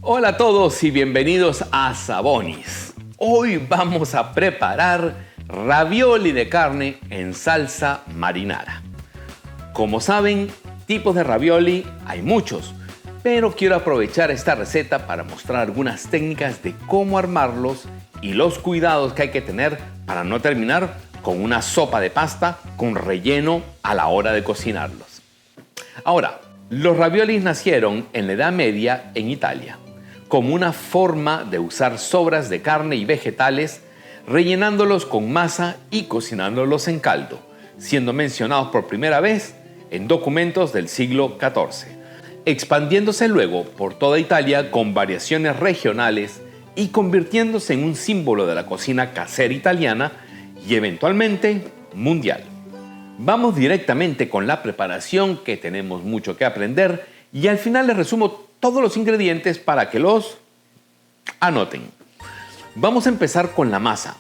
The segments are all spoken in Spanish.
Hola a todos y bienvenidos a Sabonis. Hoy vamos a preparar ravioli de carne en salsa marinara. Como saben, tipos de ravioli hay muchos, pero quiero aprovechar esta receta para mostrar algunas técnicas de cómo armarlos y los cuidados que hay que tener para no terminar con una sopa de pasta con relleno a la hora de cocinarlos. Ahora, los raviolis nacieron en la Edad Media en Italia, como una forma de usar sobras de carne y vegetales, rellenándolos con masa y cocinándolos en caldo, siendo mencionados por primera vez en documentos del siglo XIV, expandiéndose luego por toda Italia con variaciones regionales y convirtiéndose en un símbolo de la cocina casera italiana y eventualmente mundial. Vamos directamente con la preparación, que tenemos mucho que aprender, y al final les resumo todos los ingredientes para que los anoten. Vamos a empezar con la masa.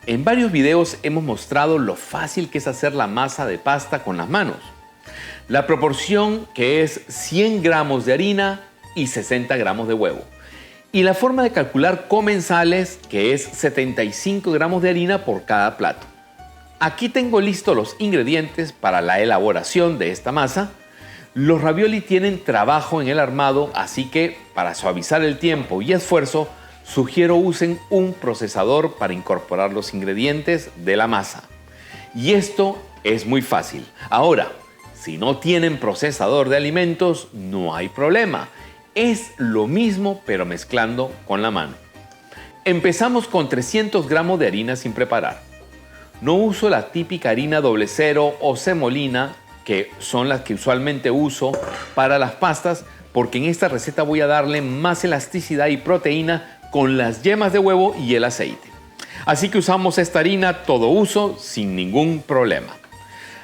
En varios videos hemos mostrado lo fácil que es hacer la masa de pasta con las manos. La proporción, que es 100 gramos de harina y 60 gramos de huevo. Y la forma de calcular comensales, que es 75 gramos de harina por cada plato. Aquí tengo listos los ingredientes para la elaboración de esta masa. Los ravioli tienen trabajo en el armado, así que para suavizar el tiempo y esfuerzo, sugiero usen un procesador para incorporar los ingredientes de la masa. Y esto es muy fácil. Ahora, si no tienen procesador de alimentos, no hay problema. Es lo mismo, pero mezclando con la mano. Empezamos con 300 gramos de harina sin preparar. No uso la típica harina 00 o semolina, que son las que usualmente uso para las pastas, porque en esta receta voy a darle más elasticidad y proteína con las yemas de huevo y el aceite. Así que usamos esta harina todo uso sin ningún problema.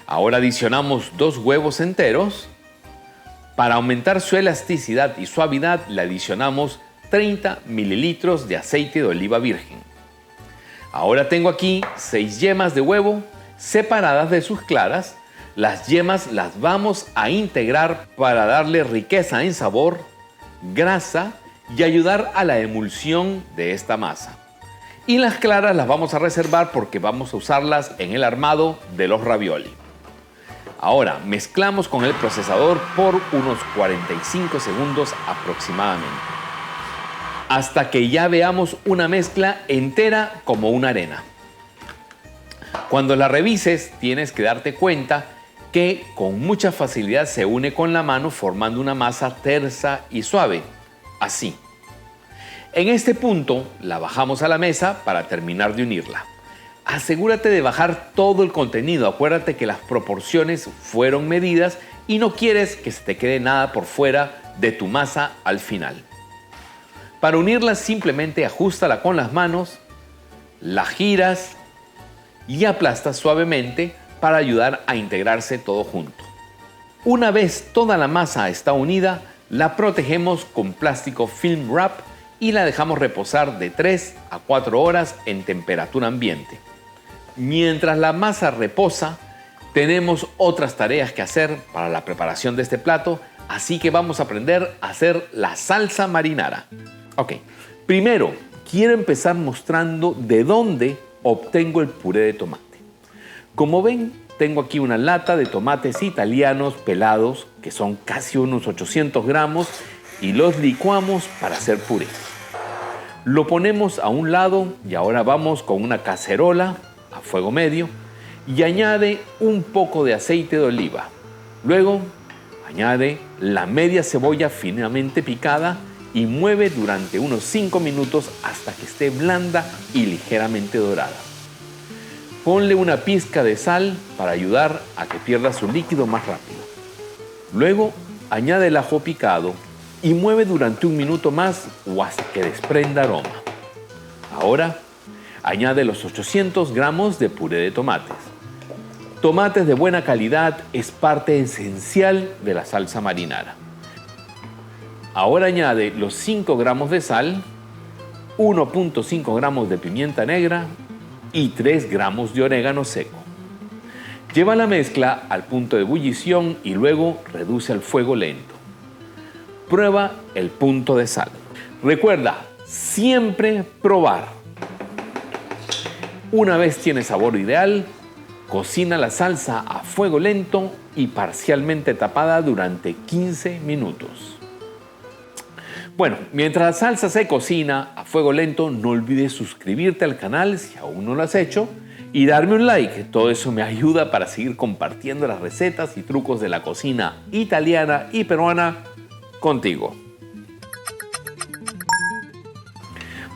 Ahora adicionamos 2 huevos enteros. Para aumentar su elasticidad y suavidad le adicionamos 30 mililitros de aceite de oliva virgen. Ahora tengo aquí 6 yemas de huevo separadas de sus claras. Las yemas las vamos a integrar para darle riqueza en sabor, grasa y ayudar a la emulsión de esta masa. Y las claras las vamos a reservar porque vamos a usarlas en el armado de los ravioli. Ahora mezclamos con el procesador por unos 45 segundos aproximadamente, hasta que ya veamos una mezcla entera como una arena. Cuando la revises, tienes que darte cuenta que con mucha facilidad se une con la mano formando una masa tersa y suave, así. En este punto la bajamos a la mesa para terminar de unirla. Asegúrate de bajar todo el contenido, acuérdate que las proporciones fueron medidas y no quieres que se te quede nada por fuera de tu masa al final. Para unirla simplemente ajústala con las manos, la giras y aplastas suavemente para ayudar a integrarse todo junto. Una vez toda la masa está unida, la protegemos con plástico film wrap y la dejamos reposar de 3 a 4 horas en temperatura ambiente. Mientras la masa reposa, tenemos otras tareas que hacer para la preparación de este plato, así que vamos a aprender a hacer la salsa marinara. Ok, primero quiero empezar mostrando de dónde obtengo el puré de tomate. Como ven, tengo aquí una lata de tomates italianos pelados, que son casi unos 800 gramos, y los licuamos para hacer puré. Lo ponemos a un lado y ahora vamos con una cacerola a fuego medio y añade un poco de aceite de oliva. Luego añade la media cebolla finamente picada y mueve durante unos 5 minutos hasta que esté blanda y ligeramente dorada. Ponle una pizca de sal para ayudar a que pierda su líquido más rápido. Luego añade el ajo picado y mueve durante 1 minuto más o hasta que desprenda aroma. Ahora añade los 800 gramos de puré de tomates. Tomates de buena calidad es parte esencial de la salsa marinara. Ahora añade los 5 gramos de sal, 1.5 gramos de pimienta negra y 3 gramos de orégano seco. Lleva la mezcla al punto de ebullición y luego reduce al fuego lento. Prueba el punto de sal. Recuerda, siempre probar. Una vez tienes sabor ideal, cocina la salsa a fuego lento y parcialmente tapada durante 15 minutos. Bueno, mientras la salsa se cocina a fuego lento, no olvides suscribirte al canal si aún no lo has hecho y darme un like. Todo eso me ayuda para seguir compartiendo las recetas y trucos de la cocina italiana y peruana contigo.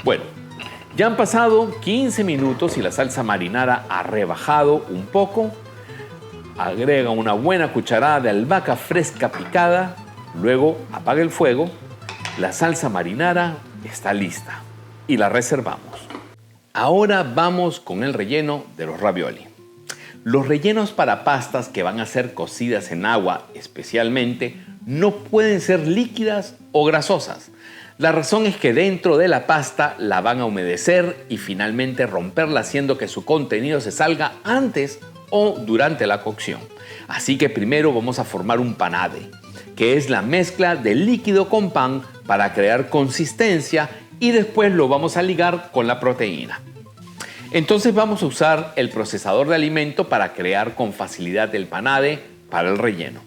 Bueno, ya han pasado 15 minutos y la salsa marinara ha rebajado un poco. Agrega una buena cucharada de albahaca fresca picada. Luego apaga el fuego. La salsa marinara está lista y la reservamos. Ahora vamos con el relleno de los ravioli. Los rellenos para pastas que van a ser cocidas en agua especialmente no pueden ser líquidas o grasosas. La razón es que dentro de la pasta la van a humedecer y finalmente romperla haciendo que su contenido se salga antes o durante la cocción. Así que primero vamos a formar un panade, que es la mezcla de líquido con pan para crear consistencia y después lo vamos a ligar con la proteína. Entonces vamos a usar el procesador de alimento para crear con facilidad el panade para el relleno.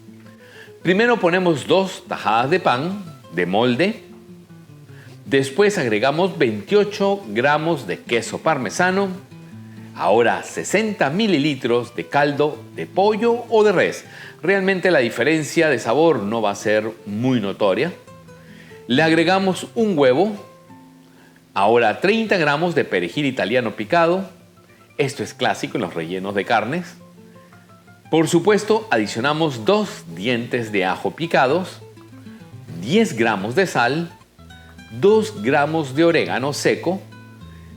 Primero ponemos 2 tajadas de pan de molde. Después agregamos 28 gramos de queso parmesano. Ahora 60 mililitros de caldo de pollo o de res. Realmente la diferencia de sabor no va a ser muy notoria. Le agregamos un huevo. Ahora 30 gramos de perejil italiano picado. Esto es clásico en los rellenos de carnes. Por supuesto, adicionamos 2 dientes de ajo picados, 10 gramos de sal, 2 gramos de orégano seco.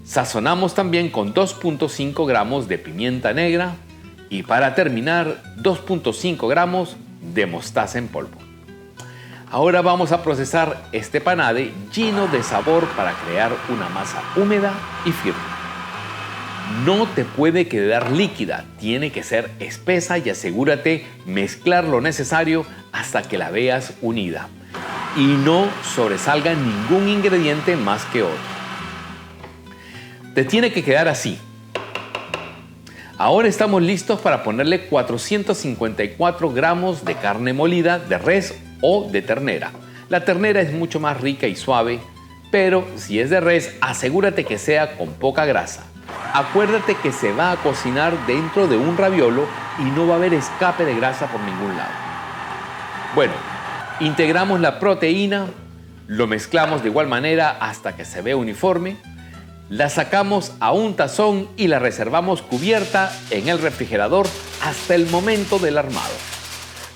Sazonamos también con 2.5 gramos de pimienta negra y para terminar 2.5 gramos de mostaza en polvo. Ahora vamos a procesar este panade lleno de sabor para crear una masa húmeda y firme. No te puede quedar líquida, tiene que ser espesa y asegúrate mezclar lo necesario hasta que la veas unida. Y no sobresalga ningún ingrediente más que otro. Te tiene que quedar así. Ahora estamos listos para ponerle 454 gramos de carne molida de res o de ternera. La ternera es mucho más rica y suave, pero si es de res, asegúrate que sea con poca grasa. Acuérdate que se va a cocinar dentro de un raviolo y no va a haber escape de grasa por ningún lado. Bueno, integramos la proteína, lo mezclamos de igual manera hasta que se vea uniforme, la sacamos a un tazón y la reservamos cubierta en el refrigerador hasta el momento del armado.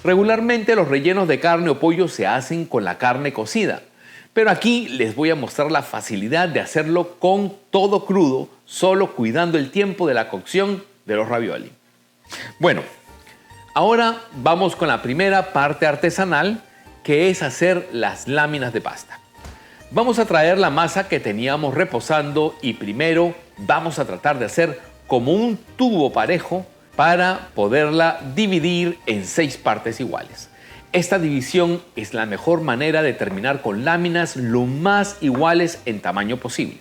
Regularmente los rellenos de carne o pollo se hacen con la carne cocida, pero aquí les voy a mostrar la facilidad de hacerlo con todo crudo, solo cuidando el tiempo de la cocción de los ravioli. Bueno, ahora vamos con la primera parte artesanal, que es hacer las láminas de pasta. Vamos a traer la masa que teníamos reposando y primero vamos a tratar de hacer como un tubo parejo para poderla dividir en 6 partes iguales. Esta división es la mejor manera de terminar con láminas lo más iguales en tamaño posible.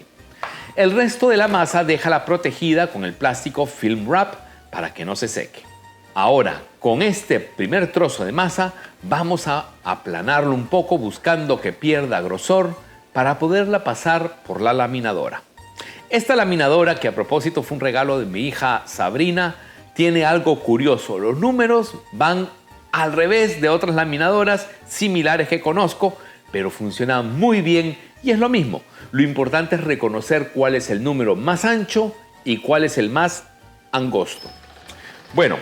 El resto de la masa déjala protegida con el plástico film wrap para que no se seque. Ahora, con este primer trozo de masa, vamos a aplanarlo un poco buscando que pierda grosor para poderla pasar por la laminadora. Esta laminadora, que a propósito fue un regalo de mi hija Sabrina, tiene algo curioso. Los números van al revés de otras laminadoras similares que conozco, pero funciona muy bien y es lo mismo. Lo importante es reconocer cuál es el número más ancho y cuál es el más angosto. Bueno,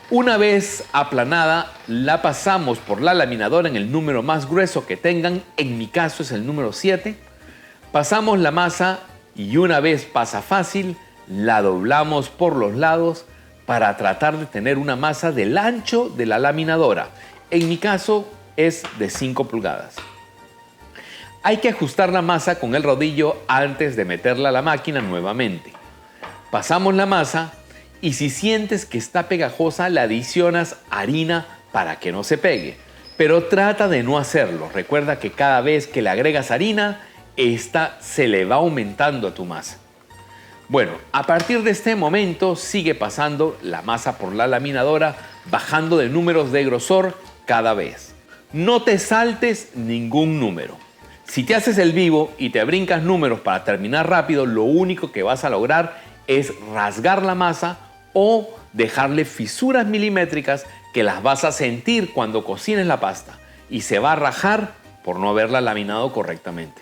una vez aplanada, la pasamos por la laminadora en el número más grueso que tengan. En mi caso es el número 7. Pasamos la masa y una vez pasa fácil, la doblamos por los lados para tratar de tener una masa del ancho de la laminadora. En mi caso es de 5 pulgadas. Hay que ajustar la masa con el rodillo antes de meterla a la máquina nuevamente. Pasamos la masa y si sientes que está pegajosa, le adicionas harina para que no se pegue. Pero trata de no hacerlo. Recuerda que cada vez que le agregas harina, esta se le va aumentando a tu masa. Bueno, a partir de este momento sigue pasando la masa por la laminadora, bajando de números de grosor cada vez. No te saltes ningún número. Si te haces el vivo y te brincas números para terminar rápido, lo único que vas a lograr es rasgar la masa o dejarle fisuras milimétricas que las vas a sentir cuando cocines la pasta y se va a rajar por no haberla laminado correctamente.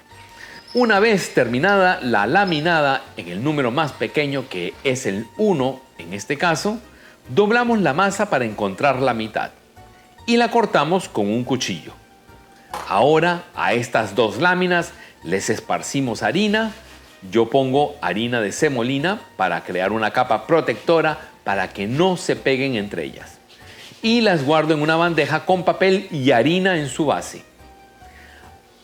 Una vez terminada la laminada en el número más pequeño, que es el 1 en este caso, doblamos la masa para encontrar la mitad y la cortamos con un cuchillo. Ahora a estas dos láminas les esparcimos harina. Yo pongo harina de semolina para crear una capa protectora para que no se peguen entre ellas. Y las guardo en una bandeja con papel y harina en su base.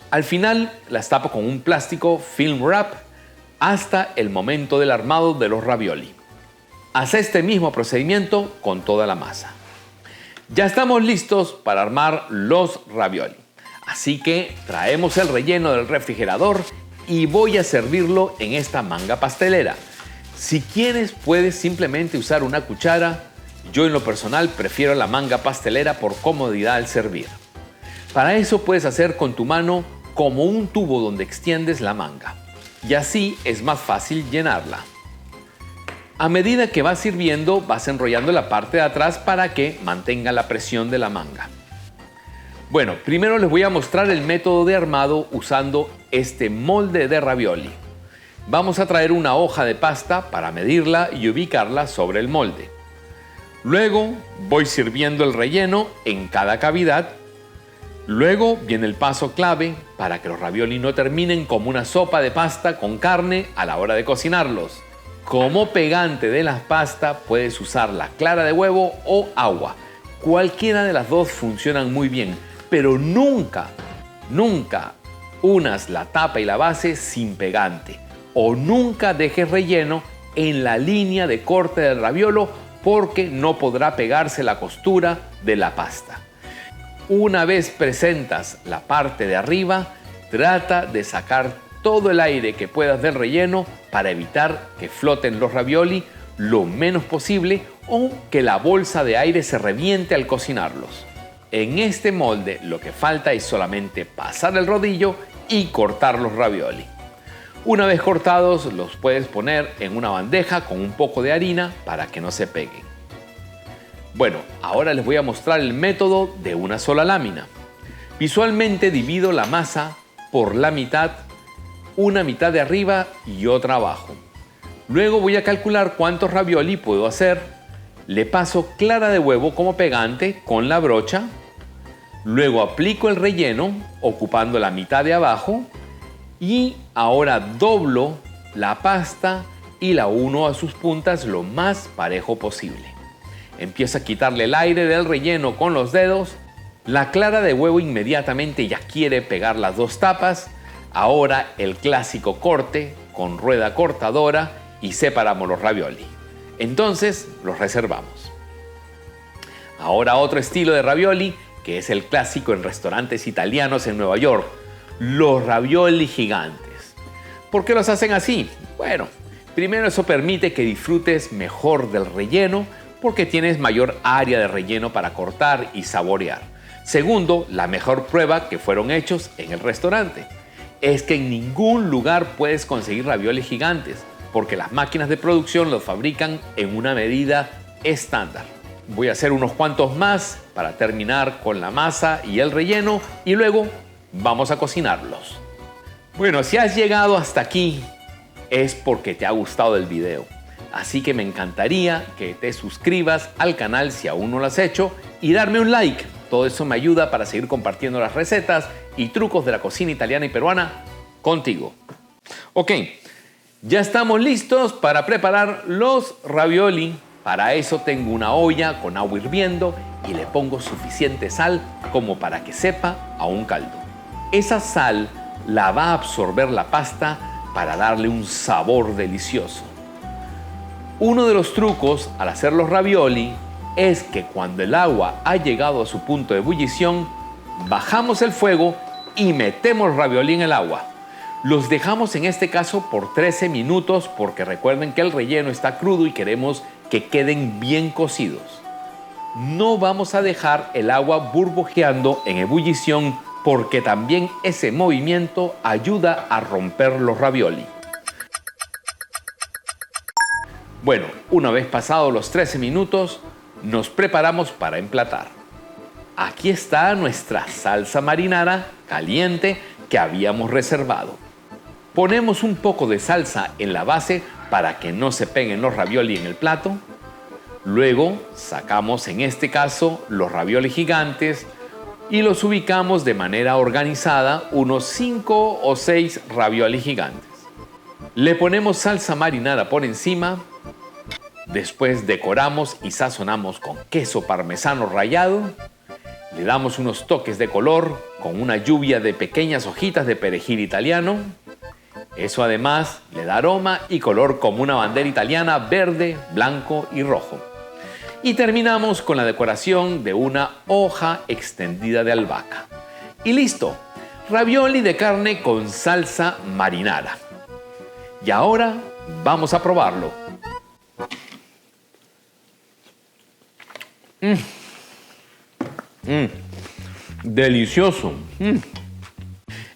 Al final las tapo con un plástico film wrap hasta el momento del armado de los ravioli. Haz este mismo procedimiento con toda la masa. Ya estamos listos para armar los ravioli. Así que traemos el relleno del refrigerador y voy a servirlo en esta manga pastelera. Si quieres, puedes simplemente usar una cuchara. Yo en lo personal prefiero la manga pastelera por comodidad al servir. Para eso puedes hacer con tu mano como un tubo donde extiendes la manga. Y así es más fácil llenarla. A medida que vas sirviendo, vas enrollando la parte de atrás para que mantenga la presión de la manga. Bueno, primero les voy a mostrar el método de armado usando este molde de ravioli. Vamos a traer una hoja de pasta para medirla y ubicarla sobre el molde. Luego voy sirviendo el relleno en cada cavidad. Luego viene el paso clave para que los ravioli no terminen como una sopa de pasta con carne a la hora de cocinarlos. Como pegante de la pasta puedes usar la clara de huevo o agua. Cualquiera de las dos funcionan muy bien, pero nunca unas la tapa y la base sin pegante. O nunca dejes relleno en la línea de corte del raviolo porque no podrá pegarse la costura de la pasta. Una vez presentas la parte de arriba, trata de sacar todo el aire que puedas del relleno para evitar que floten los ravioli lo menos posible o que la bolsa de aire se reviente al cocinarlos. En este molde lo que falta es solamente pasar el rodillo y cortar los ravioli. Una vez cortados los puedes poner en una bandeja con un poco de harina para que no se peguen. Bueno, ahora les voy a mostrar el método de una sola lámina. Visualmente divido la masa por la mitad, una mitad de arriba y otra abajo. Luego voy a calcular cuántos ravioli puedo hacer. Le paso clara de huevo como pegante con la brocha. Luego aplico el relleno ocupando la mitad de abajo y ahora doblo la pasta y la uno a sus puntas lo más parejo posible. Empiezo a quitarle el aire del relleno con los dedos. La clara de huevo inmediatamente ya quiere pegar las dos tapas. Ahora el clásico corte con rueda cortadora y separamos los ravioli. Entonces los reservamos. Ahora otro estilo de ravioli que es el clásico en restaurantes italianos en Nueva York, los ravioli gigantes. ¿Por qué los hacen así? Bueno, primero eso permite que disfrutes mejor del relleno porque tienes mayor área de relleno para cortar y saborear. Segundo, la mejor prueba que fueron hechos en el restaurante es que en ningún lugar puedes conseguir ravioli gigantes porque las máquinas de producción los fabrican en una medida estándar. Voy a hacer unos cuantos más para terminar con la masa y el relleno y luego vamos a cocinarlos. Bueno, si has llegado hasta aquí es porque te ha gustado el video. Así que me encantaría que te suscribas al canal si aún no lo has hecho y darme un like. Todo eso me ayuda para seguir compartiendo las recetas y trucos de la cocina italiana y peruana contigo. Ok, ya estamos listos para preparar los ravioli. Para eso tengo una olla con agua hirviendo y le pongo suficiente sal como para que sepa a un caldo. Esa sal la va a absorber la pasta para darle un sabor delicioso. Uno de los trucos al hacer los ravioli es que cuando el agua ha llegado a su punto de ebullición, bajamos el fuego y metemos el ravioli en el agua. Los dejamos en este caso por 13 minutos porque recuerden que el relleno está crudo y queremos que queden bien cocidos. No vamos a dejar el agua burbujeando en ebullición porque también ese movimiento ayuda a romper los ravioli. Bueno, una vez pasados los 13 minutos, nos preparamos para emplatar. Aquí está nuestra salsa marinara caliente que habíamos reservado. Ponemos un poco de salsa en la base para que no se peguen los ravioli en el plato. Luego sacamos en este caso los ravioli gigantes y los ubicamos de manera organizada, unos 5 o 6 ravioli gigantes. Le ponemos salsa marinara por encima. Después decoramos y sazonamos con queso parmesano rallado. Le damos unos toques de color con una lluvia de pequeñas hojitas de perejil italiano. Eso además le da aroma y color como una bandera italiana verde, blanco y rojo. Y terminamos con la decoración de una hoja extendida de albahaca. Y listo, ravioli de carne con salsa marinara. Y ahora vamos a probarlo. Delicioso.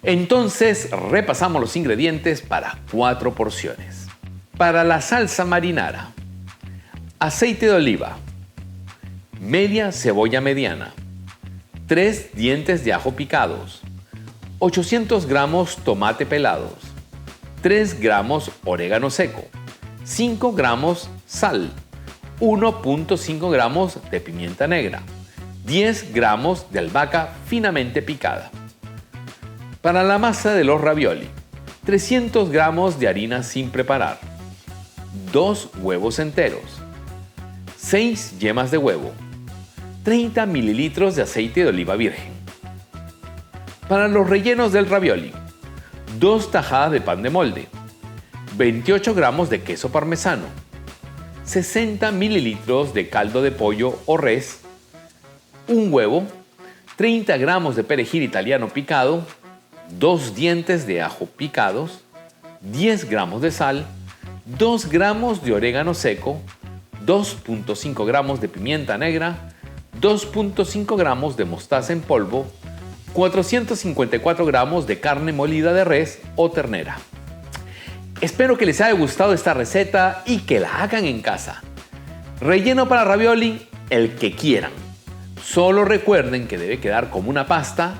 Entonces repasamos los ingredientes para 4 porciones. Para la salsa marinara: aceite de oliva, media cebolla mediana, 3 dientes de ajo picados, 800 gramos tomate pelados, 3 gramos orégano seco, 5 gramos sal, 1.5 gramos de pimienta negra, 10 gramos de albahaca finamente picada. Para la masa de los ravioli: 300 gramos de harina sin preparar, 2 huevos enteros, 6 yemas de huevo, 30 mililitros de aceite de oliva virgen. Para los rellenos del ravioli: 2 tajadas de pan de molde, 28 gramos de queso parmesano, 60 mililitros de caldo de pollo o res, un huevo, 30 gramos de perejil italiano picado, 2 dientes de ajo picados, 10 gramos de sal, 2 gramos de orégano seco, 2.5 gramos de pimienta negra, 2.5 gramos de mostaza en polvo, 454 gramos de carne molida de res o ternera. Espero que les haya gustado esta receta y que la hagan en casa. Relleno para ravioli, el que quieran. Solo recuerden que debe quedar como una pasta,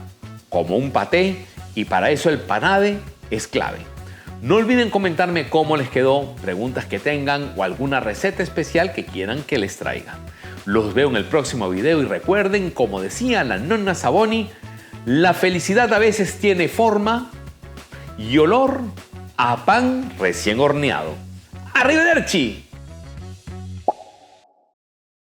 como un paté, y para eso el panade es clave. No olviden comentarme cómo les quedó, preguntas que tengan o alguna receta especial que quieran que les traiga. Los veo en el próximo video y recuerden, como decía la nonna Saboni, la felicidad a veces tiene forma y olor a pan recién horneado. ¡Arrivederci!